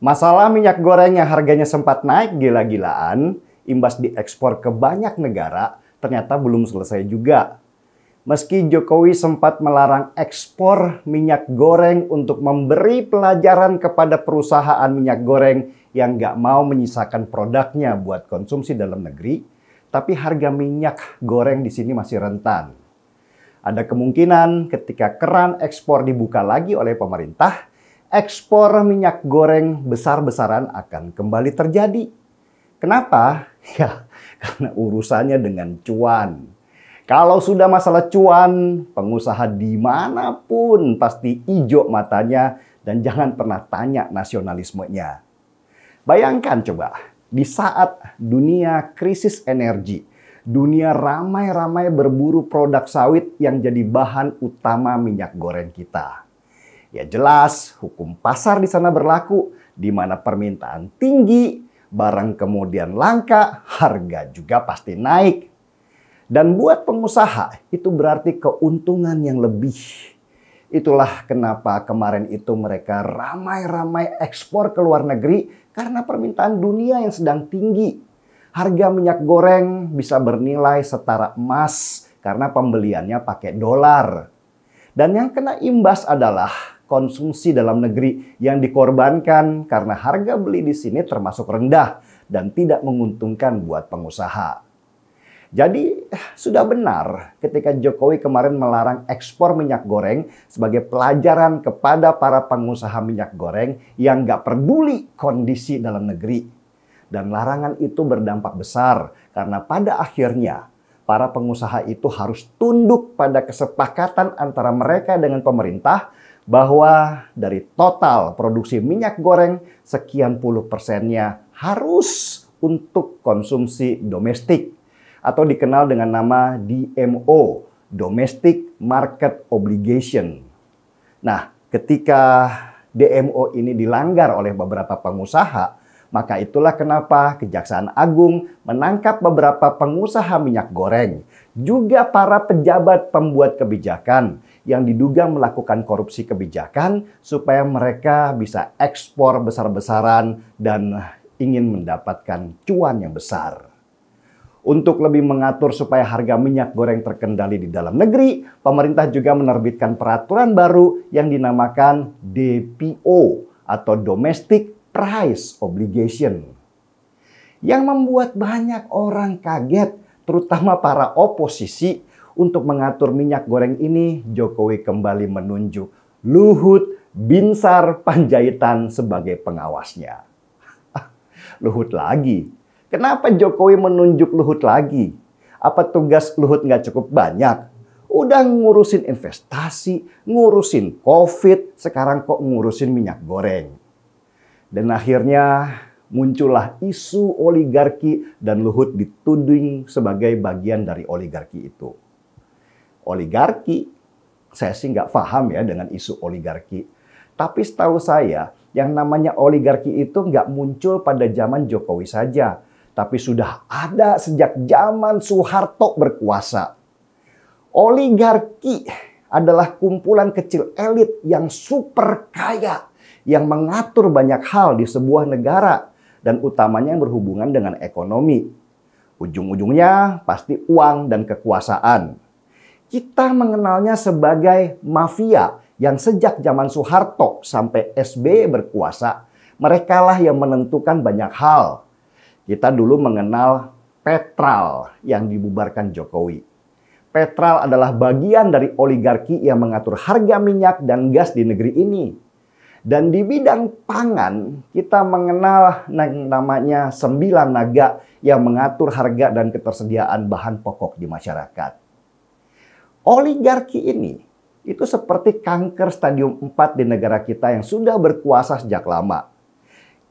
Masalah minyak goreng yang harganya sempat naik gila-gilaan, imbas diekspor ke banyak negara, ternyata belum selesai juga. Meski Jokowi sempat melarang ekspor minyak goreng untuk memberi pelajaran kepada perusahaan minyak goreng yang nggak mau menyisakan produknya buat konsumsi dalam negeri, tapi harga minyak goreng di sini masih rentan. Ada kemungkinan ketika keran ekspor dibuka lagi oleh pemerintah, ekspor minyak goreng besar-besaran akan kembali terjadi. Kenapa? Ya, karena urusannya dengan cuan. Kalau sudah masalah cuan, pengusaha dimanapun pasti hijau matanya dan jangan pernah tanya nasionalismenya. Bayangkan coba, di saat dunia krisis energi, dunia ramai-ramai berburu produk sawit yang jadi bahan utama minyak goreng kita. Ya jelas, hukum pasar di sana berlaku, di mana permintaan tinggi, barang kemudian langka, harga juga pasti naik. Dan buat pengusaha itu berarti keuntungan yang lebih. Itulah kenapa kemarin itu mereka ramai-ramai ekspor ke luar negeri karena permintaan dunia yang sedang tinggi. Harga minyak goreng bisa bernilai setara emas karena pembeliannya pakai dolar. Dan yang kena imbas adalah konsumsi dalam negeri yang dikorbankan karena harga beli di sini termasuk rendah dan tidak menguntungkan buat pengusaha. Jadi sudah benar ketika Jokowi kemarin melarang ekspor minyak goreng sebagai pelajaran kepada para pengusaha minyak goreng yang nggak peduli kondisi dalam negeri. Dan larangan itu berdampak besar karena pada akhirnya para pengusaha itu harus tunduk pada kesepakatan antara mereka dengan pemerintah bahwa dari total produksi minyak goreng sekian puluh persennya harus untuk konsumsi domestik. Atau dikenal dengan nama DMO, Domestic Market Obligation. Nah, ketika DMO ini dilanggar oleh beberapa pengusaha, maka itulah kenapa Kejaksaan Agung menangkap beberapa pengusaha minyak goreng, juga para pejabat pembuat kebijakan yang diduga melakukan korupsi kebijakan supaya mereka bisa ekspor besar-besaran dan ingin mendapatkan cuan yang besar. Untuk lebih mengatur supaya harga minyak goreng terkendali di dalam negeri, pemerintah juga menerbitkan peraturan baru yang dinamakan DPO atau Domestic Price Obligation. Yang membuat banyak orang kaget, terutama para oposisi, untuk mengatur minyak goreng ini, Jokowi kembali menunjuk Luhut Binsar Panjaitan sebagai pengawasnya. Luhut lagi. Kenapa Jokowi menunjuk Luhut lagi? Apa tugas Luhut nggak cukup banyak? Udah ngurusin investasi, ngurusin COVID, sekarang kok ngurusin minyak goreng. Dan akhirnya muncullah isu oligarki dan Luhut dituding sebagai bagian dari oligarki itu. Oligarki, saya sih nggak paham ya dengan isu oligarki. Tapi setahu saya, yang namanya oligarki itu nggak muncul pada zaman Jokowi saja. Tapi sudah ada sejak zaman Soeharto berkuasa. Oligarki adalah kumpulan kecil elit yang super kaya, yang mengatur banyak hal di sebuah negara, dan utamanya yang berhubungan dengan ekonomi. Ujung-ujungnya pasti uang dan kekuasaan. Kita mengenalnya sebagai mafia yang sejak zaman Soeharto sampai SBY berkuasa, merekalah yang menentukan banyak hal. Kita dulu mengenal Petral yang dibubarkan Jokowi. Petral adalah bagian dari oligarki yang mengatur harga minyak dan gas di negeri ini. Dan di bidang pangan, kita mengenal namanya 9 naga yang mengatur harga dan ketersediaan bahan pokok di masyarakat. Oligarki ini itu seperti kanker stadium 4 di negara kita yang sudah berkuasa sejak lama.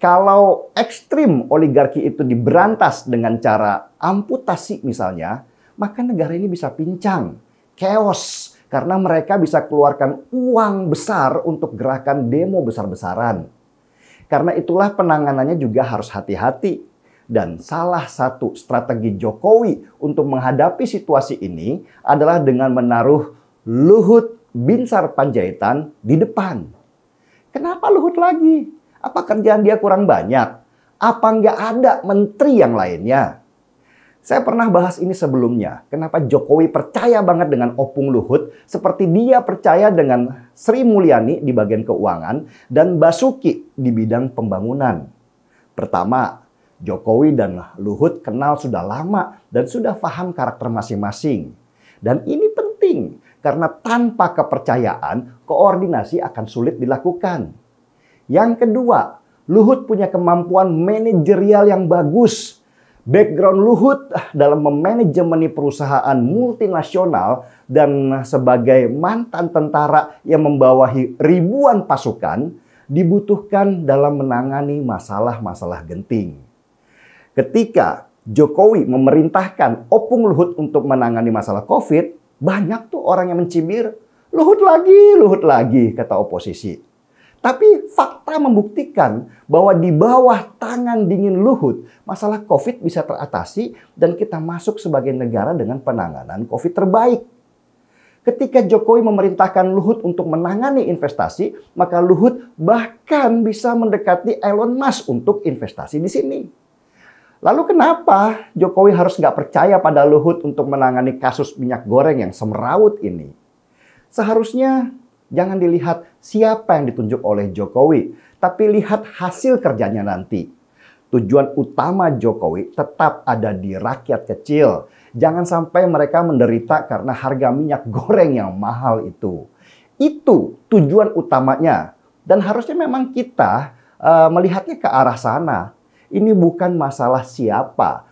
Kalau ekstrim oligarki itu diberantas dengan cara amputasi misalnya, maka negara ini bisa pincang, chaos, karena mereka bisa keluarkan uang besar untuk gerakan demo besar-besaran. Karena itulah penanganannya juga harus hati-hati. Dan salah satu strategi Jokowi untuk menghadapi situasi ini adalah dengan menaruh Luhut Binsar Panjaitan di depan. Kenapa Luhut lagi? Apa kerjaan dia kurang banyak? Apa nggak ada menteri yang lainnya? Saya pernah bahas ini sebelumnya. Kenapa Jokowi percaya banget dengan Opung Luhut seperti dia percaya dengan Sri Mulyani di bagian keuangan dan Basuki di bidang pembangunan. Pertama, Jokowi dan Luhut kenal sudah lama dan sudah paham karakter masing-masing. Dan ini penting karena tanpa kepercayaan, koordinasi akan sulit dilakukan. Yang kedua, Luhut punya kemampuan manajerial yang bagus. Background Luhut dalam memanajemeni perusahaan multinasional dan sebagai mantan tentara yang membawahi ribuan pasukan dibutuhkan dalam menangani masalah-masalah genting. Ketika Jokowi memerintahkan Opung Luhut untuk menangani masalah COVID, banyak tuh orang yang mencibir, Luhut lagi, kata oposisi. Tapi fakta membuktikan bahwa di bawah tangan dingin Luhut, masalah COVID bisa teratasi dan kita masuk sebagai negara dengan penanganan COVID terbaik. Ketika Jokowi memerintahkan Luhut untuk menangani investasi, maka Luhut bahkan bisa mendekati Elon Musk untuk investasi di sini. Lalu kenapa Jokowi harus nggak percaya pada Luhut untuk menangani kasus minyak goreng yang semrawut ini? Seharusnya jangan dilihat siapa yang ditunjuk oleh Jokowi, tapi lihat hasil kerjanya nanti. Tujuan utama Jokowi tetap ada di rakyat kecil. Jangan sampai mereka menderita karena harga minyak goreng yang mahal itu. Itu tujuan utamanya. Dan harusnya memang kita melihatnya ke arah sana. Ini bukan masalah siapa,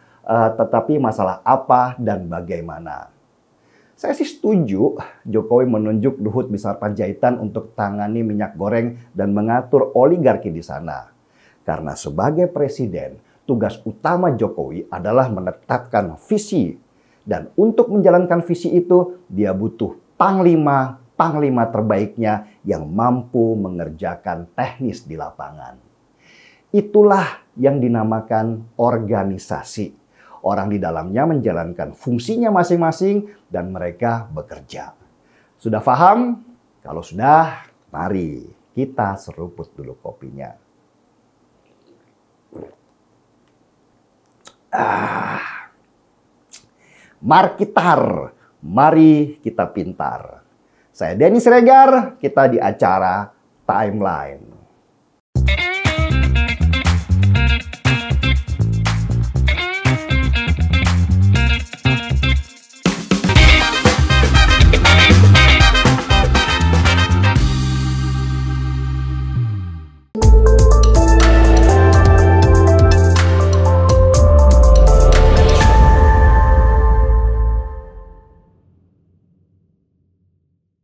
tetapi masalah apa dan bagaimana. Saya sih setuju Jokowi menunjuk Luhut Binsar Panjaitan untuk tangani minyak goreng dan mengatur oligarki di sana. Karena sebagai presiden, tugas utama Jokowi adalah menetapkan visi. Dan untuk menjalankan visi itu, dia butuh panglima terbaiknya yang mampu mengerjakan teknis di lapangan. Itulah yang dinamakan organisasi. Orang di dalamnya menjalankan fungsinya masing-masing dan mereka bekerja. Sudah paham? Kalau sudah, mari kita seruput dulu kopinya. Markitar, mari kita pintar. Saya Denny Siregar, kita di acara Timeline.